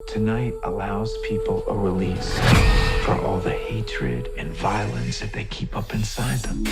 Tonight allows people a release for all the hatred and violence that they keep up inside them.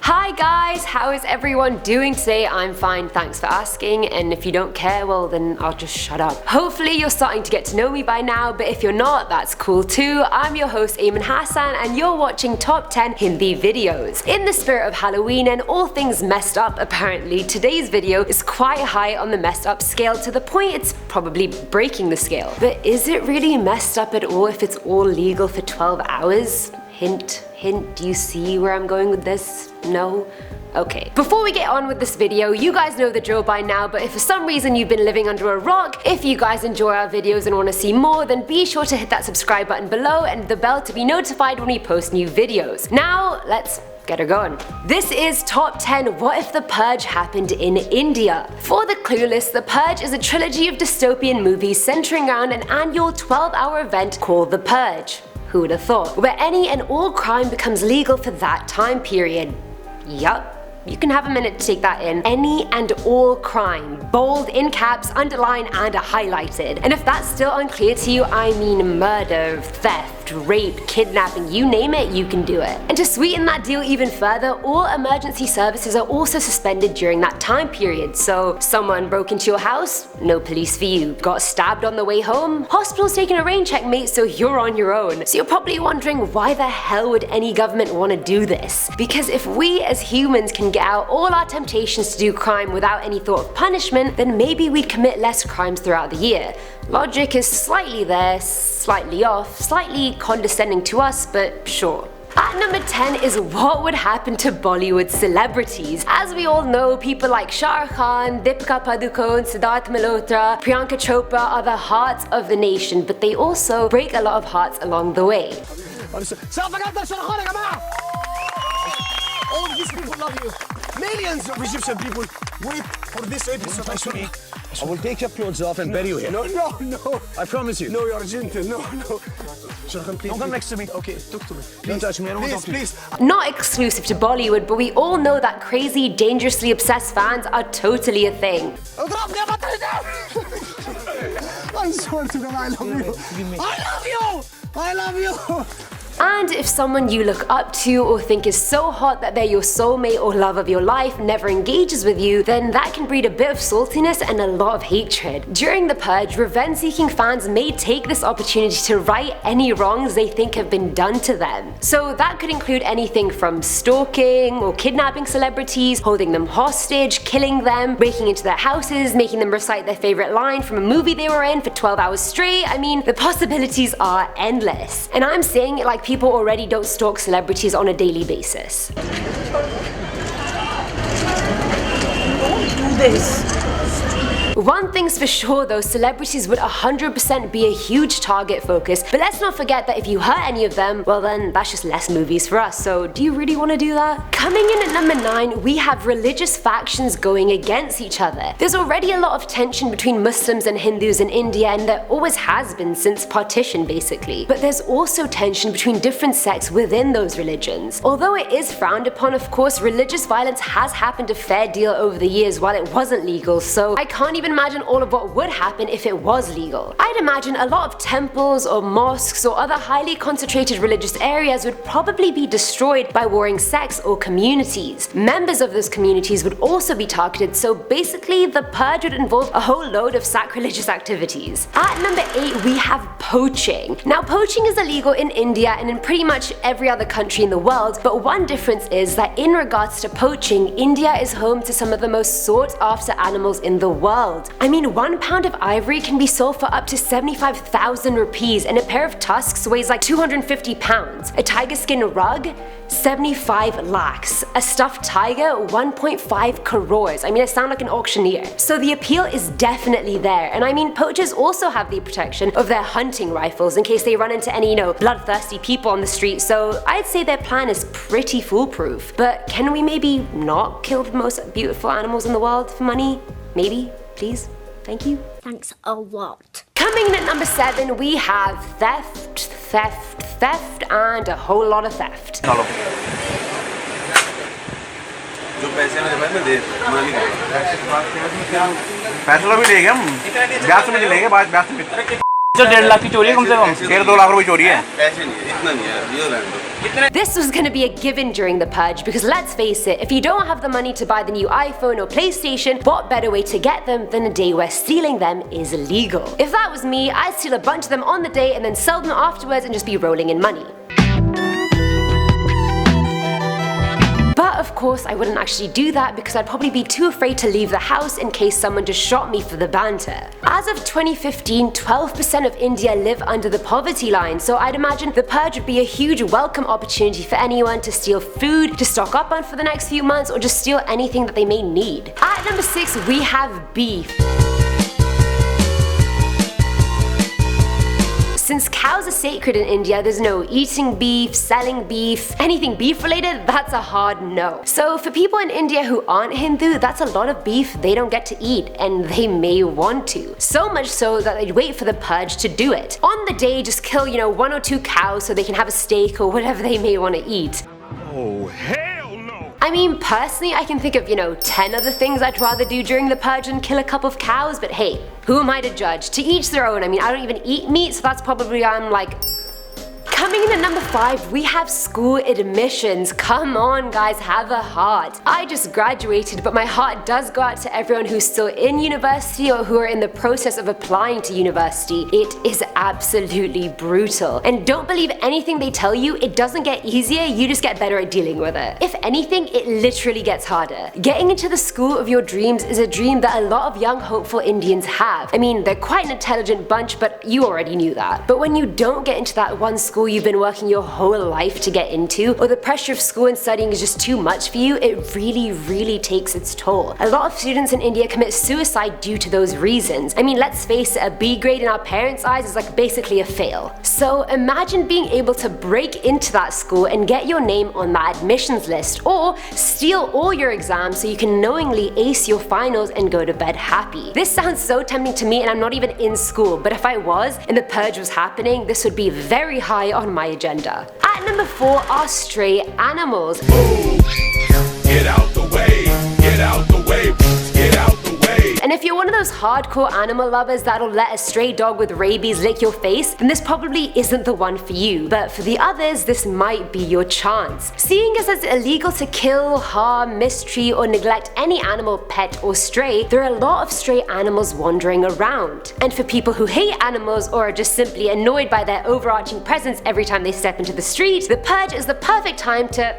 Hi guys, how is everyone doing today? I'm fine, thanks for asking, and if you don't care, well then I'll just shut up. Hopefully you're starting to get to know me by now, but if you're not, that's cool too. I'm your host Ayman Hassan and you're watching Top 10 Hindi Videos. In the spirit of Halloween and all things messed up apparently, today's video is quite high on the messed up scale to the point it's probably breaking the scale. But is it really messed up at all if it's all legal for 12 hours? Hint, hint, do you see where I'm going with this? No? Okay. Before we get on with this video, you guys know the drill by now, but if for some reason you've been living under a rock, if you guys enjoy our videos and want to see more, then be sure to hit that subscribe button below and the bell to be notified when we post new videos. Now, let's get her going. This is Top 10 What If the Purge Happened in India. For the clueless, The Purge is a trilogy of dystopian movies centering around an annual 12-hour event called The Purge. Who would have thought? Where any and all crime becomes legal for that time period. Yup. You can have a minute to take that in. Any and all crime. Bold, in caps, underlined, and highlighted. And if that's still unclear to you, I mean murder, theft, rape, kidnapping, you name it, you can do it. And to sweeten that deal even further, all emergency services are also suspended during that time period. So, someone broke into your house? No police for you. Got stabbed on the way home? Hospital's taking a rain check, mate, so you're on your own. So you're probably wondering, why the hell would any government want to do this? Because if we as humans can get out all our temptations to do crime without any thought of punishment, then maybe we'd commit less crimes throughout the year. Logic is slightly there, slightly off, slightly condescending to us, but sure. At number 10 is what would happen to Bollywood celebrities. As we all know, people like Shah Rukh Khan, Deepika Padukone, Siddharth Malhotra, Priyanka Chopra are the hearts of the nation, but they also break a lot of hearts along the way. All of these people love you. Millions of Egyptian people wait for this episode. I swear. I will take your clothes off and bury you here. No. I promise you. No, you're gentle. No. Please, don't come next to me. Okay, talk to me. Please. Don't touch me. I don't want to talk to you. Please. Not exclusive to Bollywood, but we all know that crazy, dangerously obsessed fans are totally a thing. I swear to God, I love you. I love you. And if someone you look up to or think is so hot that they're your soulmate or love of your life never engages with you, then that can breed a bit of saltiness and a lot of hatred. During the Purge, revenge-seeking fans may take this opportunity to right any wrongs they think have been done to them. So that could include anything from stalking or kidnapping celebrities, holding them hostage, killing them, breaking into their houses, making them recite their favorite line from a movie they were in for 12 hours straight. I mean, the possibilities are endless. And I'm saying it like people already don't stalk celebrities on a daily basis. Do this. One thing's for sure though, celebrities would 100% be a huge target focus, but let's not forget that if you hurt any of them, well then that's just less movies for us, so do you really want to do that? Coming in at number 9, we have religious factions going against each other. There's already a lot of tension between Muslims and Hindus in India, and there always has been since partition basically. But there's also tension between different sects within those religions. Although it is frowned upon, of course, religious violence has happened a fair deal over the years while it wasn't legal, so I can't even imagine all of what would happen if it was legal. I'd imagine a lot of temples or mosques or other highly concentrated religious areas would probably be destroyed by warring sects or communities. Members of those communities would also be targeted, so basically the Purge would involve a whole load of sacrilegious activities. At number 8 we have poaching. Now poaching is illegal in India and in pretty much every other country in the world, but one difference is that in regards to poaching, India is home to some of the most sought after animals in the world. I mean, 1 pound of ivory can be sold for up to 75,000 rupees, and a pair of tusks weighs like 250 pounds. A tiger skin rug? 75 lakhs. A stuffed tiger? 1.5 crores. I mean, I sound like an auctioneer. So the appeal is definitely there, and I mean, poachers also have the protection of their hunting rifles in case they run into any, bloodthirsty people on the street, so I'd say their plan is pretty foolproof. But can we maybe not kill the most beautiful animals in the world for money? Maybe? Please? Thank you? Thanks a lot. Coming in at number 7, we have theft, and a whole lot of theft. जो पैसे मैंने दे फैसला भी ले गए हम, ब्याज में लेंगे, बाद ब्याज में। जो 1.5 लाख की चोरी है कम से कम, 1.5-2 लाख रुपए चोरी है। ऐसे नहीं है, इतना नहीं है, ये land. This was going to be a given during the purge because let's face it, if you don't have the money to buy the new iPhone or PlayStation, what better way to get them than a day where stealing them is illegal? If that was me, I'd steal a bunch of them on the day and then sell them afterwards and just be rolling in money. But of course I wouldn't actually do that because I'd probably be too afraid to leave the house in case someone just shot me for the banter. As of 2015, 12% of India live under the poverty line, so I'd imagine the purge would be a huge welcome opportunity for anyone to steal food, to stock up on for the next few months, or just steal anything that they may need. At number 6, we have beef. Since cows are sacred in India, there's no eating beef, selling beef, anything beef related, that's a hard no. So for people in India who aren't Hindu, that's a lot of beef they don't get to eat, and they may want to. So much so that they'd wait for the purge to do it. On the day, just kill, 1 or 2 cows so they can have a steak or whatever they may want to eat. Oh, hell no! I mean, personally, I can think of, 10 other things I'd rather do during the purge than kill a couple of cows, but hey, who am I to judge? To each their own. I mean, I don't even eat meat, so that's probably why I'm like... Coming in at number 5, we have school admissions. Come on guys, have a heart. I just graduated, but my heart does go out to everyone who's still in university or who are in the process of applying to university. It is absolutely brutal. And don't believe anything they tell you, it doesn't get easier, you just get better at dealing with it. If anything, it literally gets harder. Getting into the school of your dreams is a dream that a lot of young hopeful Indians have. I mean, they're quite an intelligent bunch, but you already knew that. But when you don't get into that one school you've been working your whole life to get into, or the pressure of school and studying is just too much for you, it really takes its toll. A lot of students in India commit suicide due to those reasons. I mean, let's face it, a B grade in our parents' eyes is like basically a fail. So imagine being able to break into that school and get your name on that admissions list, or steal all your exams so you can knowingly ace your finals and go to bed happy. This sounds so tempting to me, and I'm not even in school, but if I was and the purge was happening, this would be very high on my agenda. At number 4 are stray animals. Get out the way, get out the way, get out the way. And if you're one of those hardcore animal lovers that'll let a stray dog with rabies lick your face, then this probably isn't the one for you. But for the others, this might be your chance. Seeing as it's illegal to kill, harm, mistreat, or neglect any animal, pet, or stray, there are a lot of stray animals wandering around. And for people who hate animals or are just simply annoyed by their overarching presence every time they step into the street, the purge is the perfect time to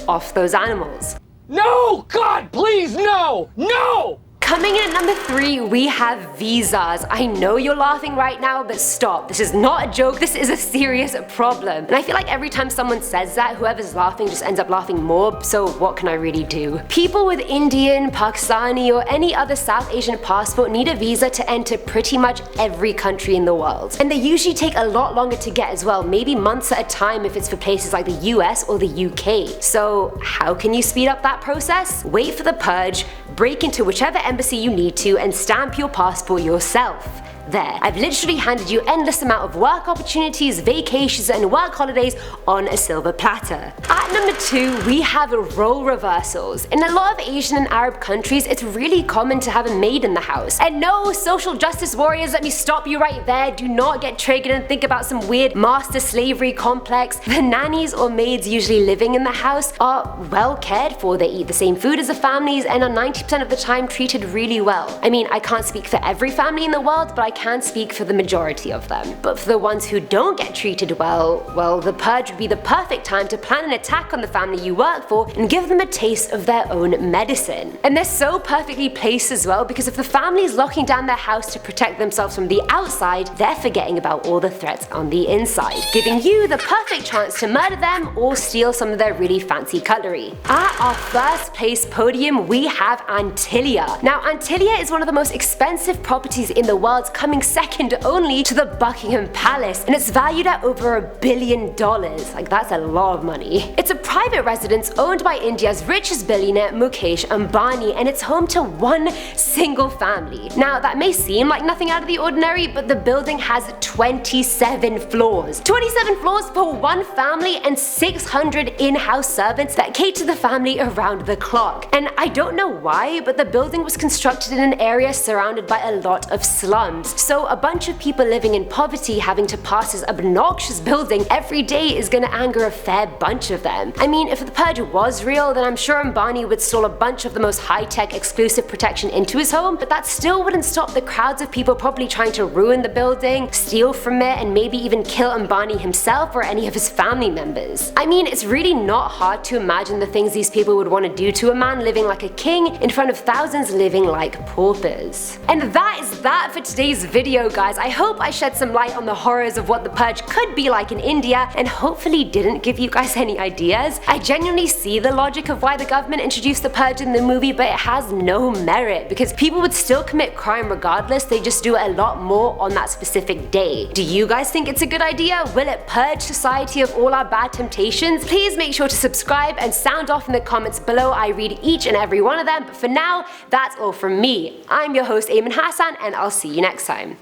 off those animals. No! God, please, no! No! Coming in at number 3, we have visas. I know you're laughing right now, but stop. This is not a joke, this is a serious problem. And I feel like every time someone says that, whoever's laughing just ends up laughing more, so what can I really do? People with Indian, Pakistani, or any other South Asian passport need a visa to enter pretty much every country in the world. And they usually take a lot longer to get as well, maybe months at a time if it's for places like the US or the UK. So how can you speed up that process? Wait for the purge, break into whichever embassy you need to, and stamp your passport yourself. There, I've literally handed you endless amount of work opportunities, vacations, and work holidays on a silver platter. At number 2, we have role reversals. In a lot of Asian and Arab countries, it's really common to have a maid in the house. And no, social justice warriors, let me stop you right there. Do not get triggered and think about some weird master slavery complex. The nannies or maids usually living in the house are well cared for. They eat the same food as the families and are 90% of the time treated really well. I mean, I can't speak for every family in the world, but I can speak for the majority of them. But for the ones who don't get treated well, the purge would be the perfect time to plan an attack on the family you work for and give them a taste of their own medicine. And they're so perfectly placed as well, because if the family is locking down their house to protect themselves from the outside, they're forgetting about all the threats on the inside, giving you the perfect chance to murder them or steal some of their really fancy cutlery. At our first place podium, we have Antilia. Now, Antilia is one of the most expensive properties in the world's country, coming second only to the Buckingham Palace, and it's valued at over $1 billion. Like, that's a lot of money. It's a private residence owned by India's richest billionaire Mukesh Ambani, and it's home to one single family. Now, that may seem like nothing out of the ordinary, but the building has 27 floors. 27 floors for one family and 600 in-house servants that cater to the family around the clock. And I don't know why, but the building was constructed in an area surrounded by a lot of slums. So a bunch of people living in poverty having to pass this obnoxious building every day is gonna anger a fair bunch of them. I mean, if the Purge was real, then I'm sure Ambani would install a bunch of the most high-tech exclusive protection into his home, but that still wouldn't stop the crowds of people probably trying to ruin the building, steal from it, and maybe even kill Ambani himself or any of his family members. I mean, it's really not hard to imagine the things these people would want to do to a man living like a king in front of thousands living like paupers. And that is that for today's video, guys. I hope I shed some light on the horrors of what the Purge could be like in India, and hopefully didn't give you guys any ideas. I genuinely see the logic of why the government introduced the Purge in the movie, but it has no merit because people would still commit crime regardless, they just do it a lot more on that specific day. Do you guys think it's a good idea? Will it purge society of all our bad temptations? Please make sure to subscribe and sound off in the comments below. I read each and every one of them, but for now, that's all from me. I'm your host Ayman Hassan, and I'll see you next time.